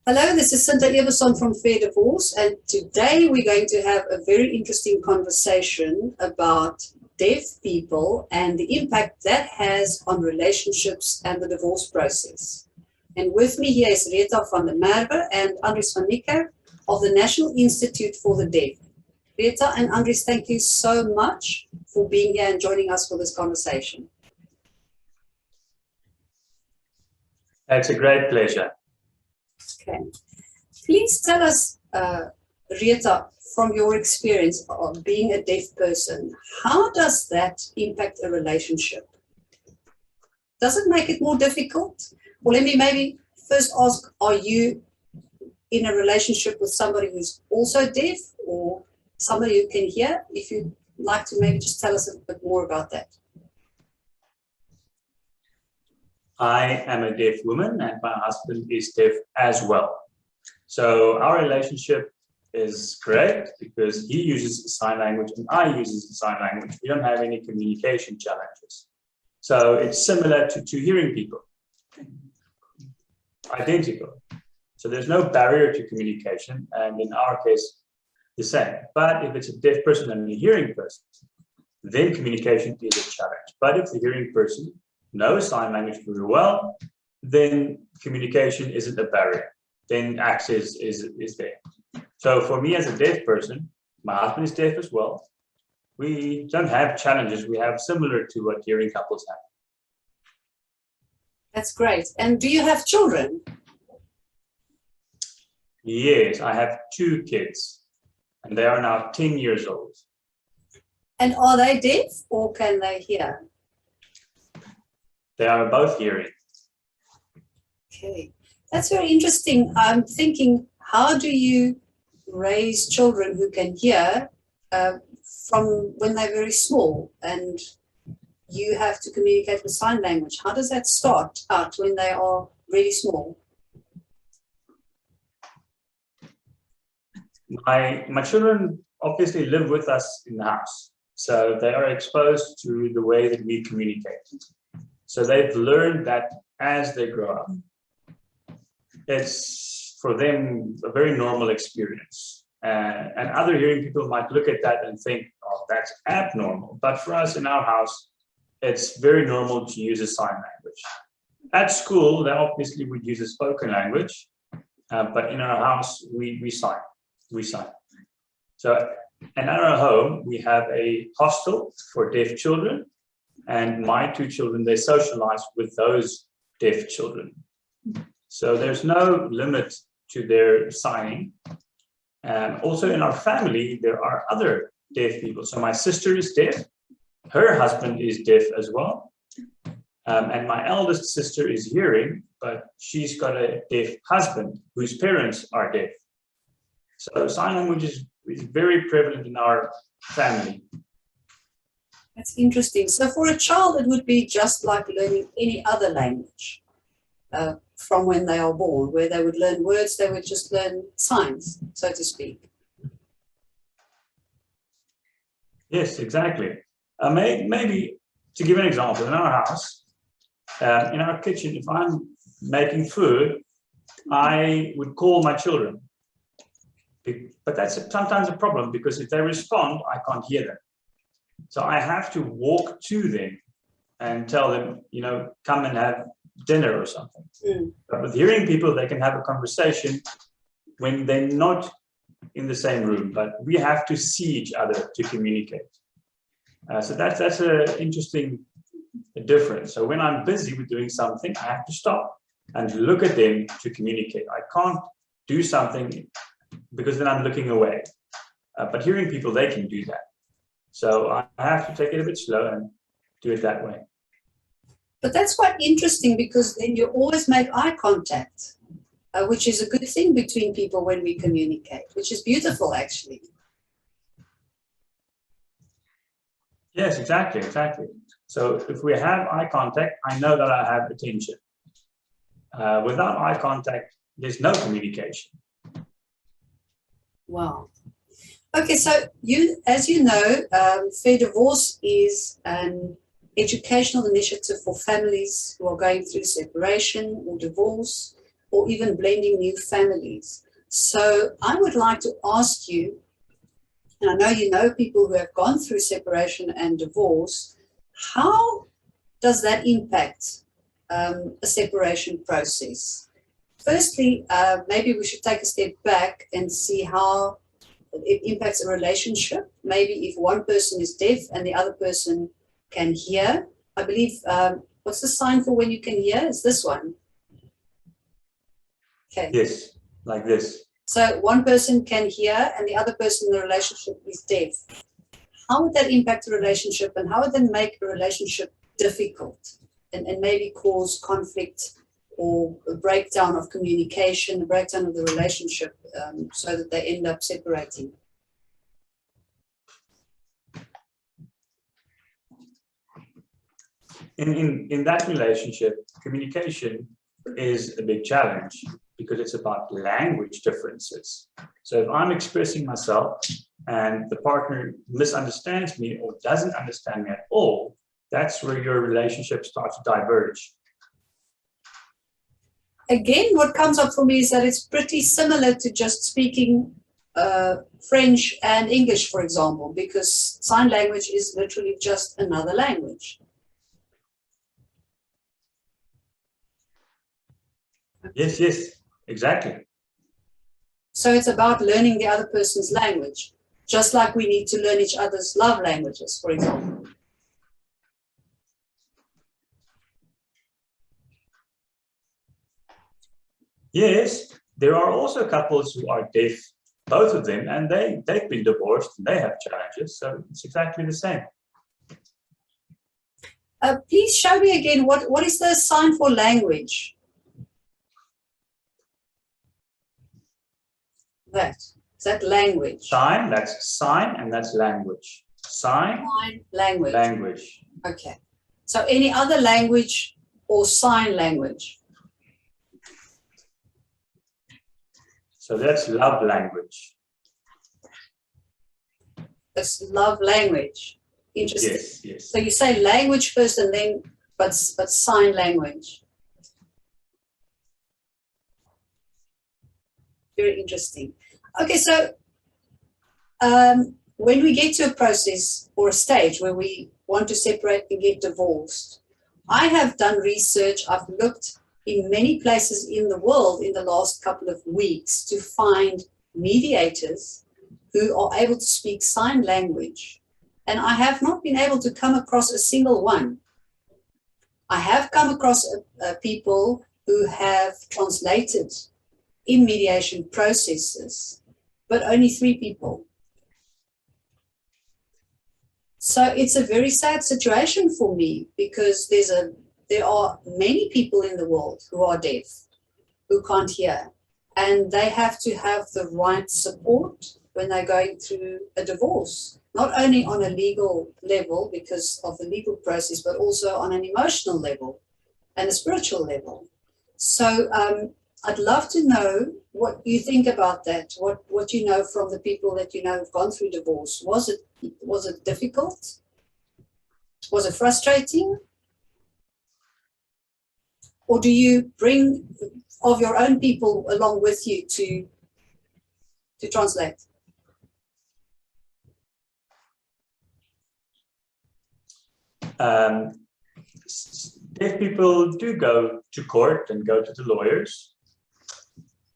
Hello, this is Sinta Ebersohn from Fair Divorce, and today we're going to have a very interesting conversation about deaf people and the impact that has on relationships and the divorce process. And with me here is Retha van Merwe and Andries van Niekerk of the National Institute for the Deaf. Retha and Andries, thank you so much for being here and joining us for this conversation. It's a great pleasure. Okay. Please tell us, Retha, from your experience of being a deaf person, how does that impact a relationship? Does it make it more difficult? Or let me maybe first ask, are you in a relationship with somebody who's also deaf or somebody who can hear? If you'd like to maybe just tell us a bit more about that. I am a deaf woman and my husband is deaf as well. So our relationship is great because he uses sign language and I use sign language. We don't have any communication challenges. So it's similar to hearing people. Identical. So there's no barrier to communication, and in our case, the same. But if it's a deaf person and a hearing person, then communication is a challenge. But if the hearing person knows sign language very well, then communication isn't a barrier. Then access is there. So for me as a deaf person, my husband is deaf as well. We don't have challenges. We have similar to what hearing couples have. That's great. And do you have children? Yes, I have 2 kids, and they are now 10 years old. And are they deaf or can they hear? They are both hearing. Okay, that's very interesting. I'm thinking, how do you raise children who can hear from when they're very small and you have to communicate with sign language? How does that start out when they are really small? My children obviously live with us in the house, so they are exposed to the way that we communicate. So they've learned that as they grow up. It's for them a very normal experience. And other hearing people might look at that and think, oh, that's abnormal. But for us in our house, it's very normal to use a sign language. At school, they obviously would use a spoken language, but in our house, we sign. We sign. So, and at our home, we have a hostel for deaf children. And my 2 children, they socialize with those deaf children. So there's no limit to their signing. And also in our family, there are other deaf people. So my sister is deaf. Her husband is deaf as well. And my eldest sister is hearing, but she's got a deaf husband whose parents are deaf. So sign language is very prevalent in our family. That's interesting. So for a child, it would be just like learning any other language from when they are born, where they would learn words, they would just learn signs, so to speak. Yes, exactly. Maybe to give an example, in our house, in our kitchen, if I'm making food, I would call my children. But that's sometimes a problem because if they respond, I can't hear them. So I have to walk to them and tell them, come and have dinner or something. But with hearing people, they can have a conversation when they're not in the same room, but we have to see each other to communicate. So that's an interesting difference. So when I'm busy with doing something, I have to stop and look at them to communicate. I can't do something because then I'm looking away. But hearing people, they can do that. So I have to take it a bit slow and do it that way. But that's quite interesting because then you always make eye contact, which is a good thing between people when we communicate, which is beautiful, actually. Yes, exactly. So if we have eye contact, I know that I have attention. Without eye contact, there's no communication. Wow. Okay, so as you know, Fair Divorce is an educational initiative for families who are going through separation or divorce, or even blending new families. So I would like to ask you, and I know you know people who have gone through separation and divorce, how does that impact a separation process? Firstly, maybe we should take a step back and see how it impacts a relationship. Maybe if one person is deaf and the other person can hear. I believe, what's the sign for when you can hear? Is this one. Okay. Yes, like this. So one person can hear and the other person in the relationship is deaf. How would that impact a relationship, and how would that make a relationship difficult and maybe cause conflict or a breakdown of communication, a breakdown of the relationship, so that they end up separating? In that relationship, communication is a big challenge because it's about language differences. So if I'm expressing myself and the partner misunderstands me or doesn't understand me at all, that's where your relationship starts to diverge. Again, what comes up for me is that it's pretty similar to just speaking French and English, for example, because sign language is literally just another language. Yes, yes, exactly. So it's about learning the other person's language, just like we need to learn each other's love languages, for example. Yes, there are also couples who are deaf, both of them, and they've been divorced and they have challenges, so it's exactly the same. Please show me again, what is the sign for language? Is that language? Sign, that's sign, and that's language. Sign, language. Language. Okay. So any other language or sign language? So that's love language. It's love language. Interesting. Yes, yes. So you say language first and then, but sign language. Very interesting. Okay, so when we get to a process or a stage where we want to separate and get divorced, I have done research. I've looked in many places in the world in the last couple of weeks to find mediators who are able to speak sign language. And I have not been able to come across a single one. I have come across people who have translated in mediation processes, but only 3 people. So it's a very sad situation for me because there are many people in the world who are deaf, who can't hear, and they have to have the right support when they're going through a divorce, not only on a legal level because of the legal process, but also on an emotional level and a spiritual level. So I'd love to know what you think about that, what you know from the people that you know have gone through divorce. Was it difficult? Was it frustrating? Or do you bring of your own people along with you to translate? Deaf people do go to court and go to the lawyers.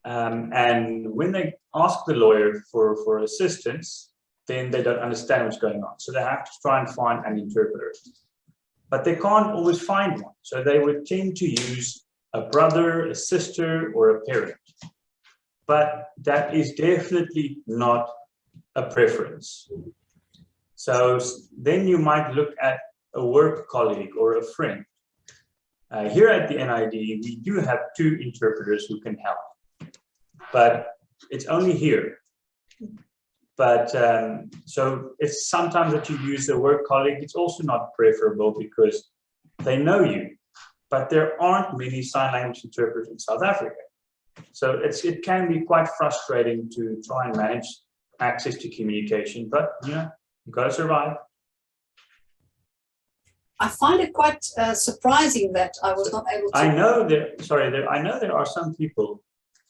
And when they ask the lawyer for assistance, then they don't understand what's going on. So they have to try and find an interpreter. But they can't always find one. So they would tend to use a brother, a sister, or a parent. But that is definitely not a preference. So then you might look at a work colleague or a friend. Here at the NID, we do have 2 interpreters who can help, but it's only here. But so it's sometimes that you use a work colleague, it's also not preferable because they know you, but there aren't many sign language interpreters in South Africa. So it can be quite frustrating to try and manage access to communication, but you know, you've got to survive. I find it quite surprising that I was not able to. I know there are some people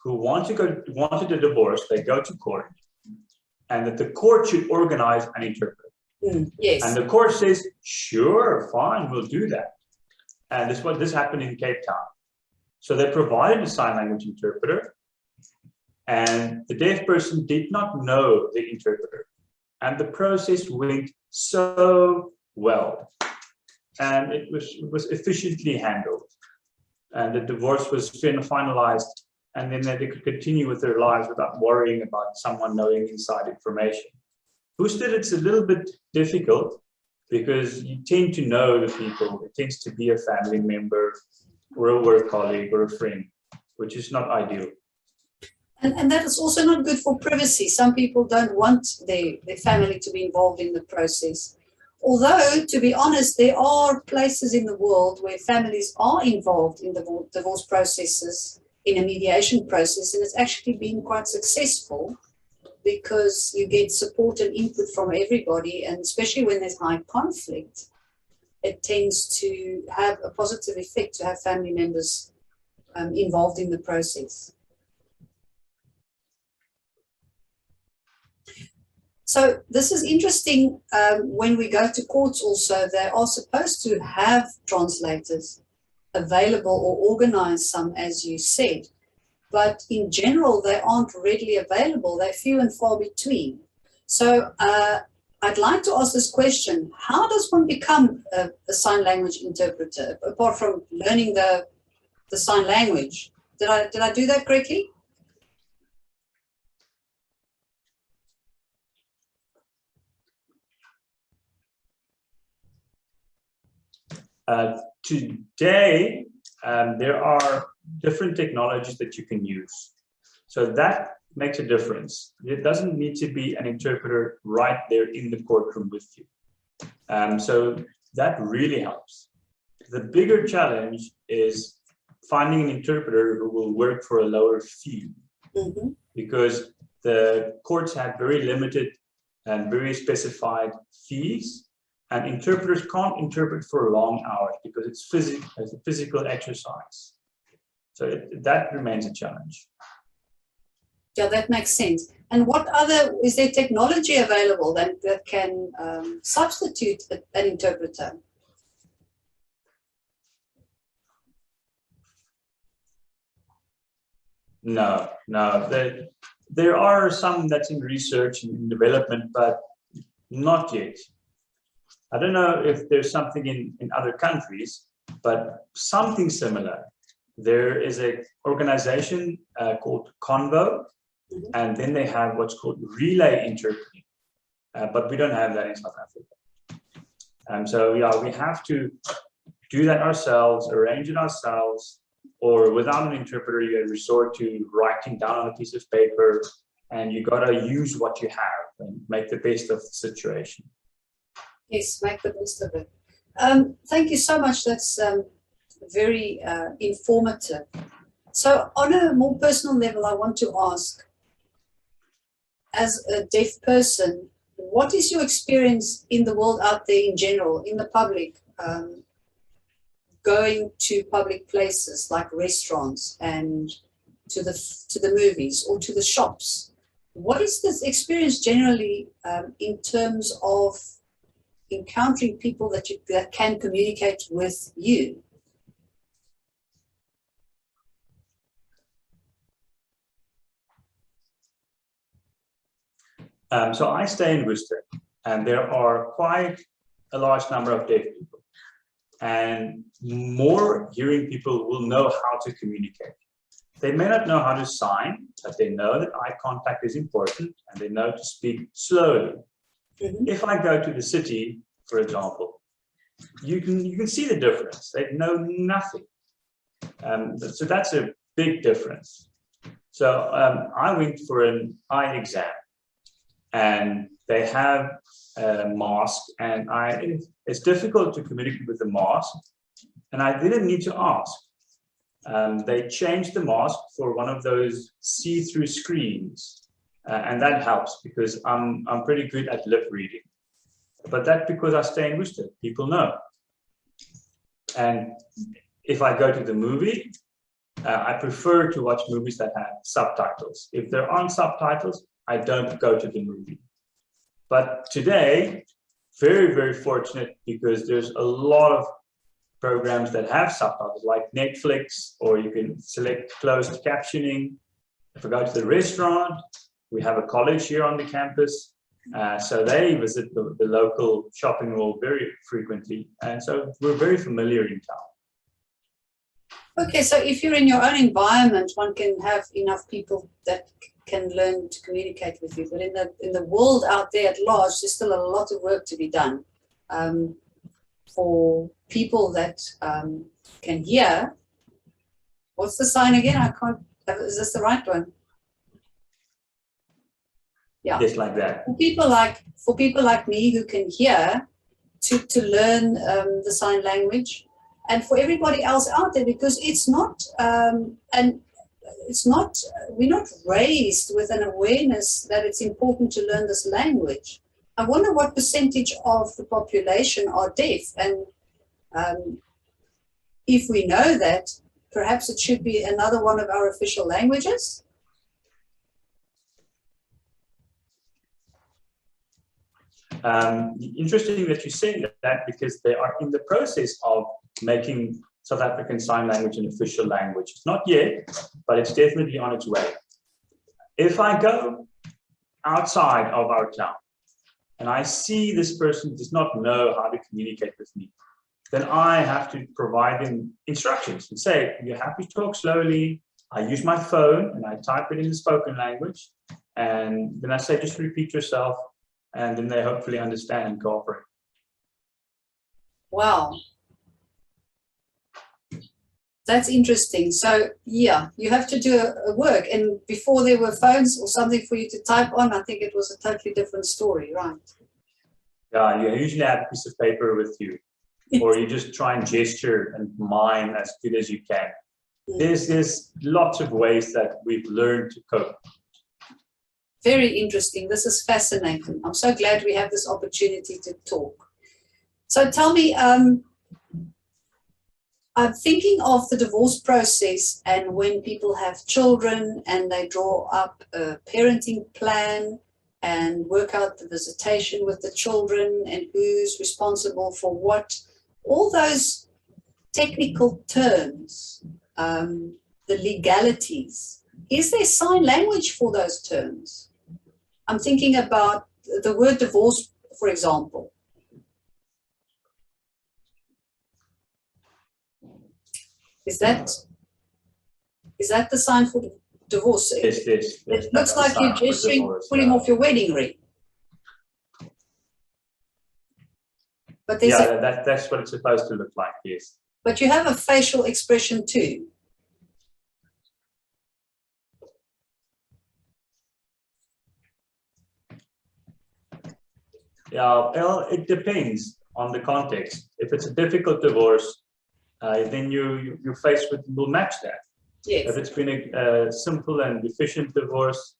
who wanted a divorce. They go to court, and that the court should organize an interpreter. Yes. And the court says, sure, fine, we'll do that. And this happened in Cape Town. So they provided a sign language interpreter, and the deaf person did not know the interpreter. And the process went so well. And it was efficiently handled. And the divorce was finalized, and then they could continue with their lives without worrying about someone knowing inside information. Boosted, it's a little bit difficult because you tend to know the people. It tends to be a family member or a work colleague or a friend, which is not ideal. And that is also not good for privacy. Some people don't want their family to be involved in the process. Although, to be honest, there are places in the world where families are involved in the divorce processes, in a mediation process, and it's actually been quite successful because you get support and input from everybody, and especially when there's high conflict, it tends to have a positive effect to have family members involved in the process. So this is interesting. When we go to courts also, they are supposed to have translators available or organize some, as you said. But in general, they aren't readily available. They're few and far between. So I'd like to ask this question. How does one become a sign language interpreter, apart from learning the sign language? Did I do that correctly? Today, there are different technologies that you can use. So that makes a difference. It doesn't need to be an interpreter right there in the courtroom with you. So that really helps. The bigger challenge is finding an interpreter who will work for a lower fee, because the courts have very limited and very specified fees. And interpreters can't interpret for long hours because it's a physical exercise. So that remains a challenge. Yeah, that makes sense. And what other, is there technology available that can substitute an interpreter? No. There are some that's in research and development, but not yet. I don't know if there's something in other countries, but something similar. There is an organization called Convo, and then they have what's called relay interpreting, but we don't have that in South Africa. So yeah, we have to do that ourselves, arrange it ourselves, or without an interpreter, you resort to writing down on a piece of paper, and you gotta use what you have and make the best of the situation. Yes, make the best of it. Thank you so much. That's very informative. So on a more personal level, I want to ask, as a deaf person, what is your experience in the world out there in general, in the public, going to public places like restaurants and to the movies or to the shops? What is this experience generally in terms of encountering people that can communicate with you? So I stay in Worcester, and there are quite a large number of deaf people, and more hearing people will know how to communicate. They may not know how to sign, but they know that eye contact is important, and they know to speak slowly. If I go to the city, for example, you can see the difference. They know nothing. So that's a big difference. So I went for an eye exam, and they have a mask, and it's difficult to communicate with the mask, and I didn't need to ask. They changed the mask for one of those see-through screens. And that helps because I'm pretty good at lip reading. But that's because I stay in Worcester. People know. And if I go to the movie, I prefer to watch movies that have subtitles. If there aren't subtitles, I don't go to the movie. But today, very, very fortunate, because there's a lot of programs that have subtitles, like Netflix, or you can select closed captioning. If I go to the restaurant, we have a college here on the campus, so they visit the local shopping mall very frequently, and so we're very familiar in town. Okay, so if you're in your own environment, one can have enough people that can learn to communicate with you. But in the world out there at large, there's still a lot of work to be done for people that can hear. What's the sign again? I can't. Is this the right one? Yeah. Just like that. For people like me who can hear, to learn the sign language. And for everybody else out there, because it's not, we're not raised with an awareness that it's important to learn this language. I wonder what percentage of the population are deaf. And if we know that, perhaps it should be another one of our official languages. Interesting that you say that, because they are in the process of making South African Sign Language an official language. It's not yet, but it's definitely on its way. If I go outside of our town and I see this person does not know how to communicate with me, then I have to provide them instructions and say, you have to talk slowly. I use my phone and I type it in the spoken language. And then I say, just repeat yourself. And then they hopefully understand and cooperate. Wow. That's interesting. So yeah, you have to do a work. And before there were phones or something for you to type on, I think it was a totally different story, right? Yeah, you usually have a piece of paper with you, or you just try and gesture and mime as good as you can. There's lots of ways that we've learned to cope. Very interesting. This is fascinating. I'm so glad we have this opportunity to talk. So tell me, I'm thinking of the divorce process, and when people have children and they draw up a parenting plan and work out the visitation with the children and who's responsible for what, all those technical terms, the legalities. Is there sign language for those terms? I'm thinking about the word divorce, for example. Is that the sign for divorce? Yes. It looks like you're gesturing, pulling off your wedding ring. But there's that's what it's supposed to look like, yes. But you have a facial expression too. Yeah, well, it depends on the context. If it's a difficult divorce, then your face will match that. Yes. If it's been a simple and efficient divorce,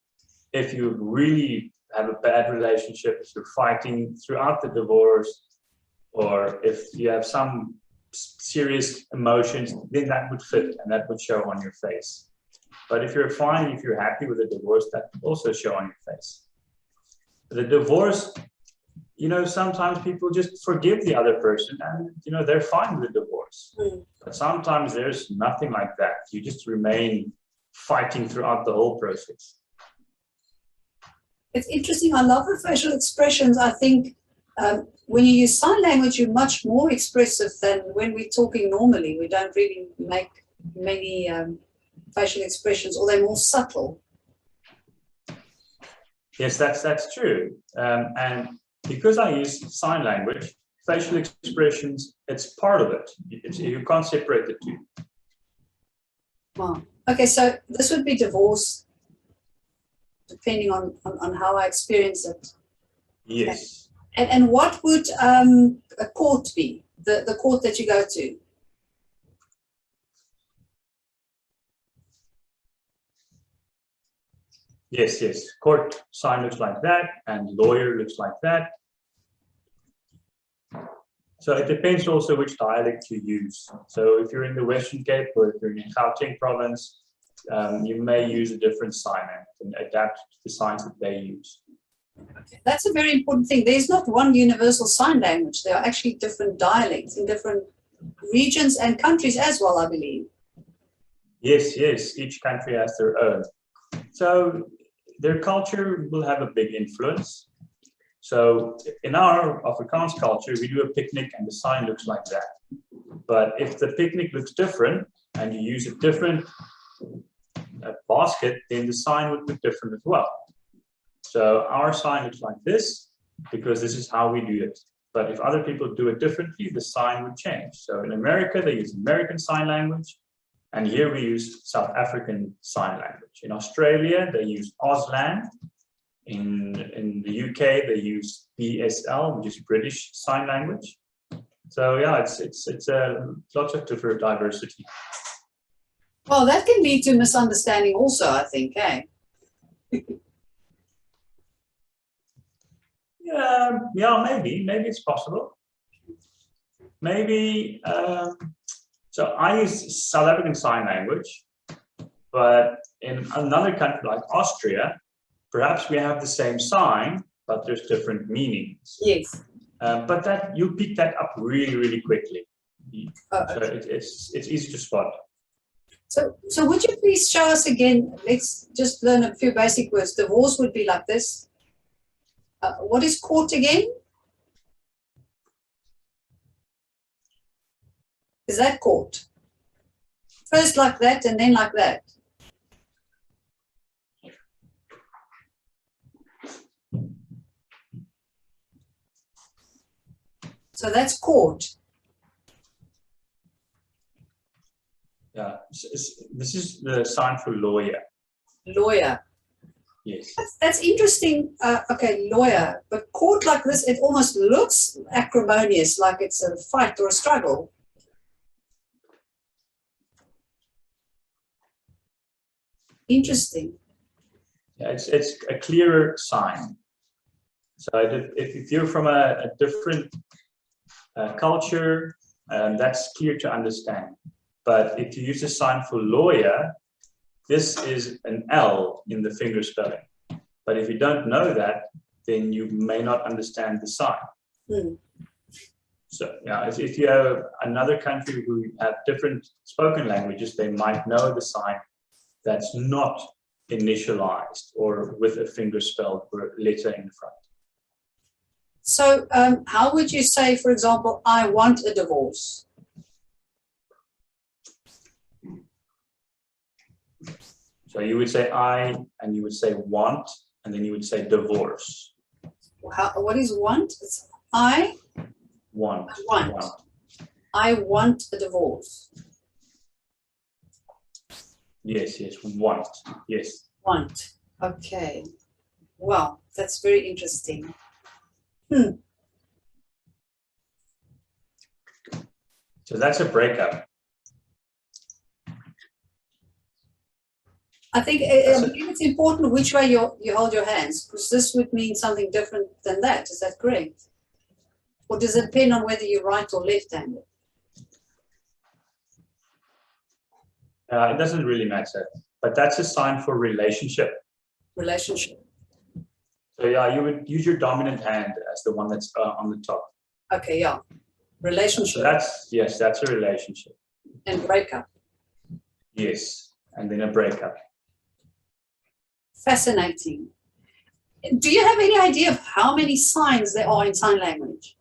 if you really have a bad relationship, if you're fighting throughout the divorce, or if you have some serious emotions, then that would fit and that would show on your face. But if you're fine, if you're happy with the divorce, that would also show on your face. The divorce, sometimes people just forgive the other person and, they're fine with the divorce. But sometimes there's nothing like that. You just remain fighting throughout the whole process. It's interesting. I love the facial expressions. I think when you use sign language, you're much more expressive than when we're talking normally. We don't really make many facial expressions, or they're more subtle. Yes, that's true. And because I use sign language, facial expressions, it's part of it. You can't separate the two. Wow. Okay, so this would be divorce, depending on how I experience it. Yes. Okay. And what would a court be, the court that you go to? Yes. Court sign looks like that, and lawyer looks like that. So it depends also which dialect you use. So if you're in the Western Cape or if you're in Gauteng province, you may use a different sign and adapt to the signs that they use. Okay. That's a very important thing. There's not one universal sign language. There are actually different dialects in different regions and countries as well, I believe. Yes, yes, each country has their own. So their culture will have a big influence. So in our Afrikaans culture, we do a picnic and the sign looks like that. But if the picnic looks different and you use a different basket, then the sign would look different as well. So our sign looks like this because this is how we do it. But if other people do it differently, the sign would change. So in America, they use American Sign Language. And here we use South African Sign Language. In Australia, they use Auslan. In the UK, they use BSL, which is British Sign Language. So yeah, it's lots of different diversity. Well, that can lead to misunderstanding also, I think, eh? Yeah, maybe it's possible. Maybe, so I use South African Sign Language, but in another country like Austria, perhaps we have the same sign, but there's different meanings. Yes. But that you pick that up really, really quickly. So it's easy to spot. So would you please show us again? Let's just learn a few basic words. Divorce would be like this. What is court again? Is that court? First like that and then like that. So that's court. Yeah, this is the sign for lawyer. Lawyer. Yes. That's interesting. Okay, lawyer. But court like this, it almost looks acrimonious, like it's a fight or a struggle. Interesting. Yeah, it's a clearer sign. So if you're from a different culture, that's clear to understand. But if you use a sign for lawyer, this is an L in the finger spelling. But if you don't know that, then you may not understand the sign. Hmm. So yeah, if you have another country who have different spoken languages, they might know the sign that's not initialized or with a finger spelled or letter in front. So how would you say, for example, I want a divorce? So you would say I, and you would say want, and then you would say divorce. What is want? It's I want. I want a divorce. Yes, want. Yes. Want. Okay. Wow, that's very interesting. So that's a breakup. I think it's important which way you hold your hands, because this would mean something different than that. Is that correct? Or does it depend on whether you're right or left-handed? It doesn't really matter, but that's a sign for relationship. Relationship. So yeah, you would use your dominant hand as the one that's on the top. Okay, yeah. Relationship. So that's a relationship. And breakup. Yes, and then a breakup. Fascinating. Do you have any idea of how many signs there are in sign language?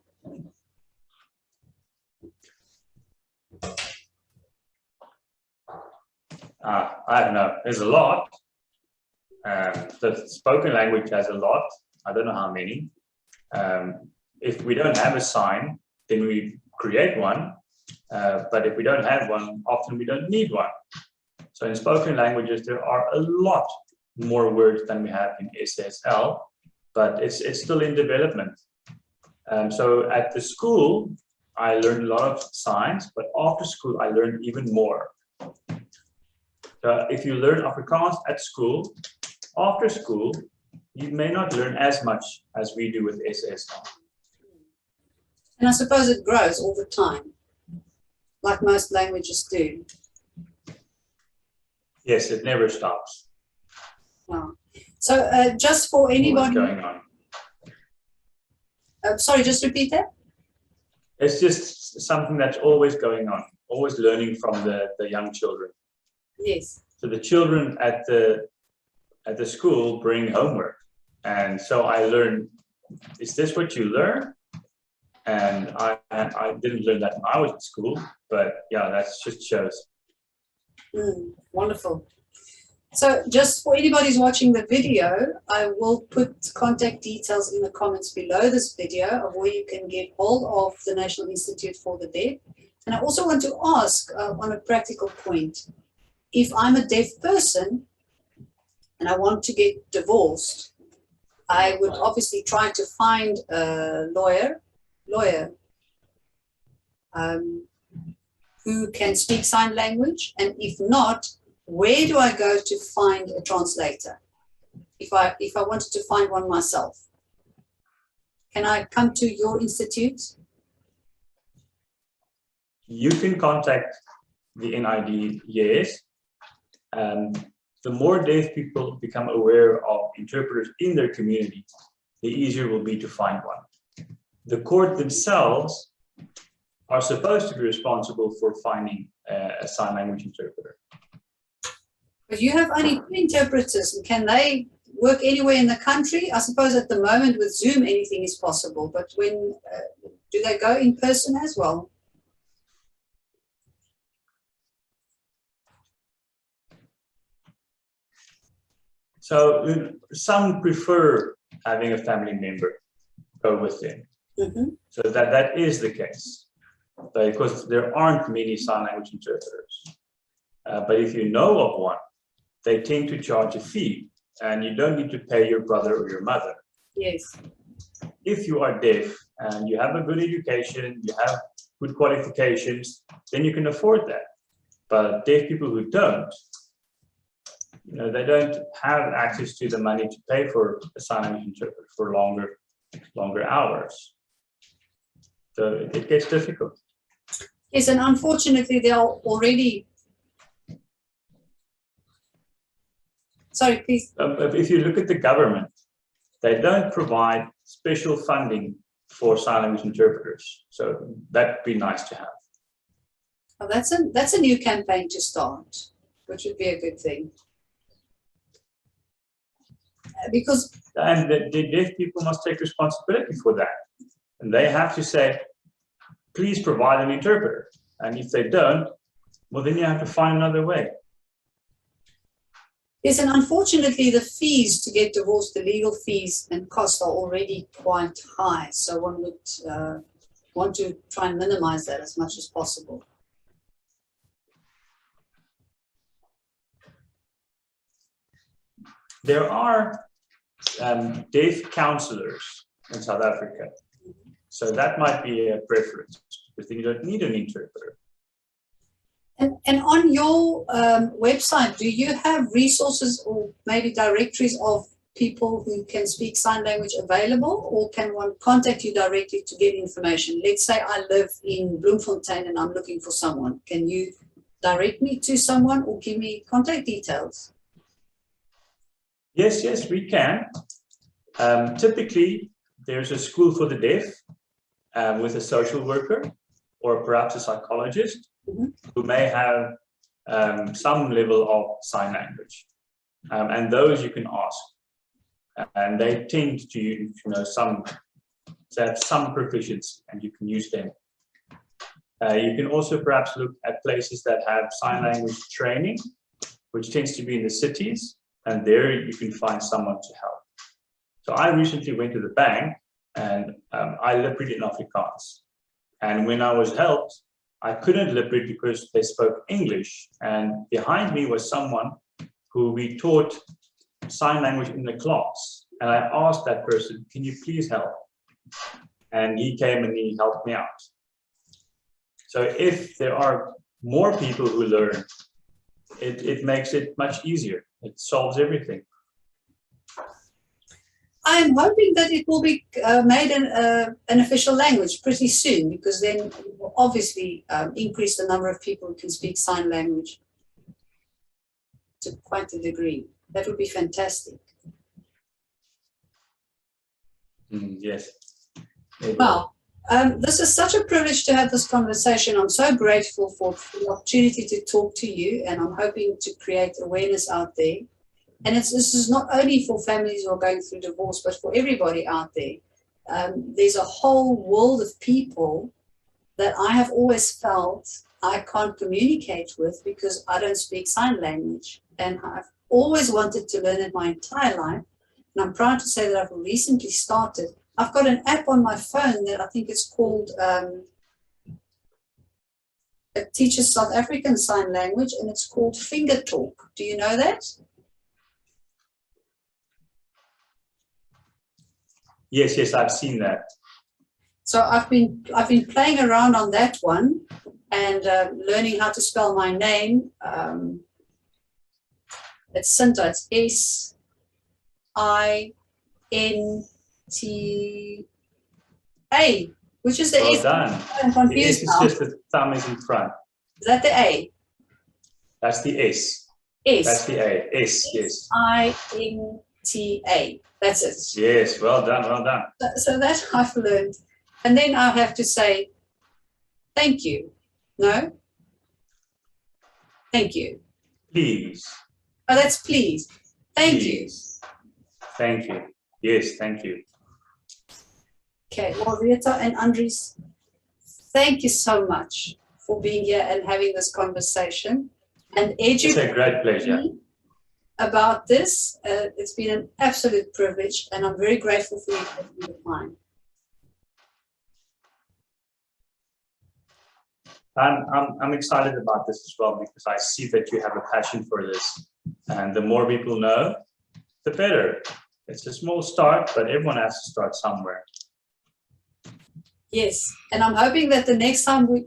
I don't know. There's a lot. The spoken language has a lot. I don't know how many. If we don't have a sign, then we create one. But if we don't have one, often we don't need one. So in spoken languages, there are a lot more words than we have in SSL, but it's still in development. So at the school, I learned a lot of signs, but after school, I learned even more. If you learn Afrikaans at school, after school, you may not learn as much as we do with SSL. And I suppose it grows all the time, like most languages do. Yes, it never stops. Wow. So just for What's anybody, going on? sorry, just repeat that. It's just something that's always going on, always learning from the young children. Yes. So the children at the school bring homework. And so I learn, is this what you learn? And I didn't learn that when I was at school, but yeah, that just shows. Wonderful. So just for anybody who's watching the video, I will put contact details in the comments below this video of where you can get hold of the National Institute for the Deaf. And I also want to ask on a practical point, if I'm a deaf person and I want to get divorced, I would obviously try to find a lawyer who can speak sign language, and if not, where do I go to find a translator? If I wanted to find one myself, can I come to your institute? You can contact the NID, yes. The more deaf people become aware of interpreters in their community, the easier it will be to find one. The court themselves are supposed to be responsible for finding a sign language interpreter. But you have only 2 interpreters, and can they work anywhere in the country? I suppose at the moment with Zoom anything is possible, but when do they go in person as well? So some prefer having a family member go with them. So that is the case, because there aren't many sign language interpreters. But if you know of one, they tend to charge a fee, and you don't need to pay your brother or your mother. Yes. If you are deaf and you have a good education, you have good qualifications, then you can afford that. But deaf people who don't, they don't have access to the money to pay for a sign language interpreter for longer hours. So it gets difficult. Yes, and unfortunately they are already. Sorry, please. If you look at the government, they don't provide special funding for sign language interpreters. So that'd be nice to have. Oh, that's a new campaign to start, which would be a good thing. Because the deaf people must take responsibility for that. And they have to say, please provide an interpreter. And if they don't, well, then you have to find another way. Yes, and unfortunately, the fees to get divorced, the legal fees and costs are already quite high. So one would want to try and minimize that as much as possible. There are deaf counselors in South Africa. So that might be a preference, because then you don't need an interpreter. And on your website, do you have resources or maybe directories of people who can speak sign language available, or can one contact you directly to get information? Let's say I live in Bloemfontein and I'm looking for someone. Can you direct me to someone or give me contact details? Yes, we can. Typically, there's a school for the deaf with a social worker or perhaps a psychologist who may have some level of sign language. And those you can ask. And they tend to have some proficiency, and you can use them. You can also perhaps look at places that have sign language training, which tends to be in the cities, and there you can find someone to help. So I recently went to the bank, and I lip read in Afrikaans. And when I was helped, I couldn't lip read because they spoke English. And behind me was someone who we taught sign language in the class. And I asked that person, can you please help? And he came and he helped me out. So if there are more people who learn, it makes it much easier. It solves everything. I'm hoping that it will be made an official language pretty soon, because then it will obviously increase the number of people who can speak sign language to quite a degree. That would be fantastic. Yes. Well, this is such a privilege to have this conversation. I'm so grateful for the opportunity to talk to you, and I'm hoping to create awareness out there. And this is not only for families who are going through divorce, but for everybody out there. There's a whole world of people that I have always felt I can't communicate with because I don't speak sign language. And I've always wanted to learn it my entire life. And I'm proud to say that I've recently started. I've got an app on my phone that I think it's called, it teaches South African Sign Language, and it's called Finger Talk. Do you know that? Yes, I've seen that. So I've been playing around on that one and learning how to spell my name. It's Sinta. It's S-I-N-T-A, which is the Well S. done. I'm confused The S now. is just the thumb is in front. Is that the A? That's the S. S. That's the A. S, yes. I-N-T-A. That's it. Yes, well done, well done. So that I've learned. And then I have to say, thank you. No? Thank you. Please. Oh, that's please. Thank Please. Thank you. Yes, thank you. you. Okay, well, Retha and Andries, thank you so much for being here and having this conversation and It's a educating great pleasure. me about this. It's been an absolute privilege, and I'm very grateful for you taking the time. I'm excited about this as well, because I see that you have a passion for this. And the more people know, the better. It's a small start, but everyone has to start somewhere. Yes, and I'm hoping that the next time we...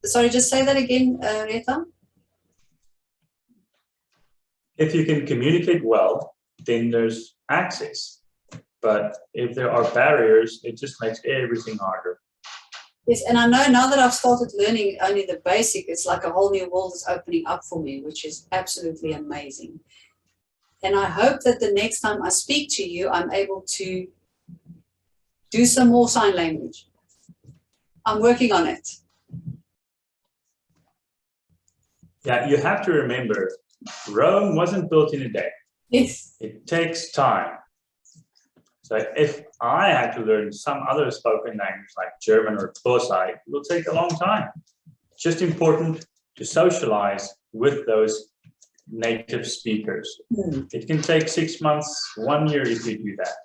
Sorry, just say that again, Retha. If you can communicate well, then there's access. But if there are barriers, it just makes everything harder. Yes, and I know now that I've started learning only the basic, it's like a whole new world is opening up for me, which is absolutely amazing. And I hope that the next time I speak to you, I'm able to do some more sign language. I'm working on it. Yeah, you have to remember, Rome wasn't built in a day. Yes. It takes time. So if I had to learn some other spoken language like German or Xhosa, it will take a long time. It's just important to socialize with those native speakers. It can take 6 months, 1 year if you do that.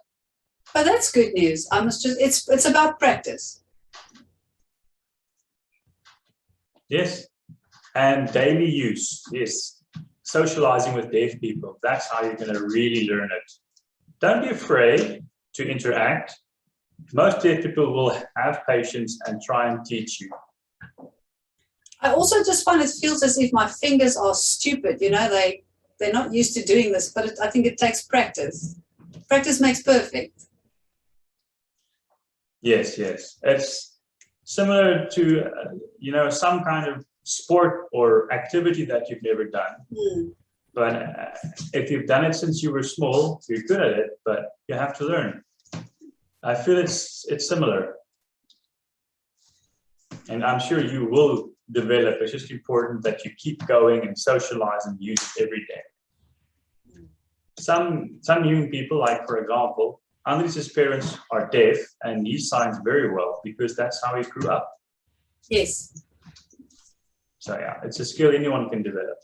But that's good news. I must just, it's about practice. Yes, and daily use. Yes, socializing with deaf people. That's how you're going to really learn it. Don't be afraid to interact. Most deaf people will have patience and try and teach you. I also just find it feels as if my fingers are stupid. You know, they're not used to doing this, but I think it takes practice. Practice makes perfect. Yes. It's similar to, some kind of sport or activity that you've never done. But if you've done it since you were small, you're good at it, but you have to learn. I feel it's similar. And I'm sure you will develop. It's just important that you keep going and socialize and use it every day. Some young people, like for example, Andries' parents are deaf and he signs very well because that's how he grew up. Yes. So yeah, it's a skill anyone can develop.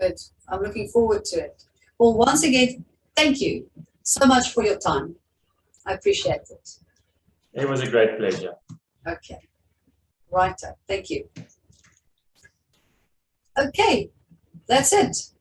Good. I'm looking forward to it. Well, once again, thank you so much for your time. I appreciate it. It was a great pleasure. Okay. Righto. Thank you. Okay. That's it.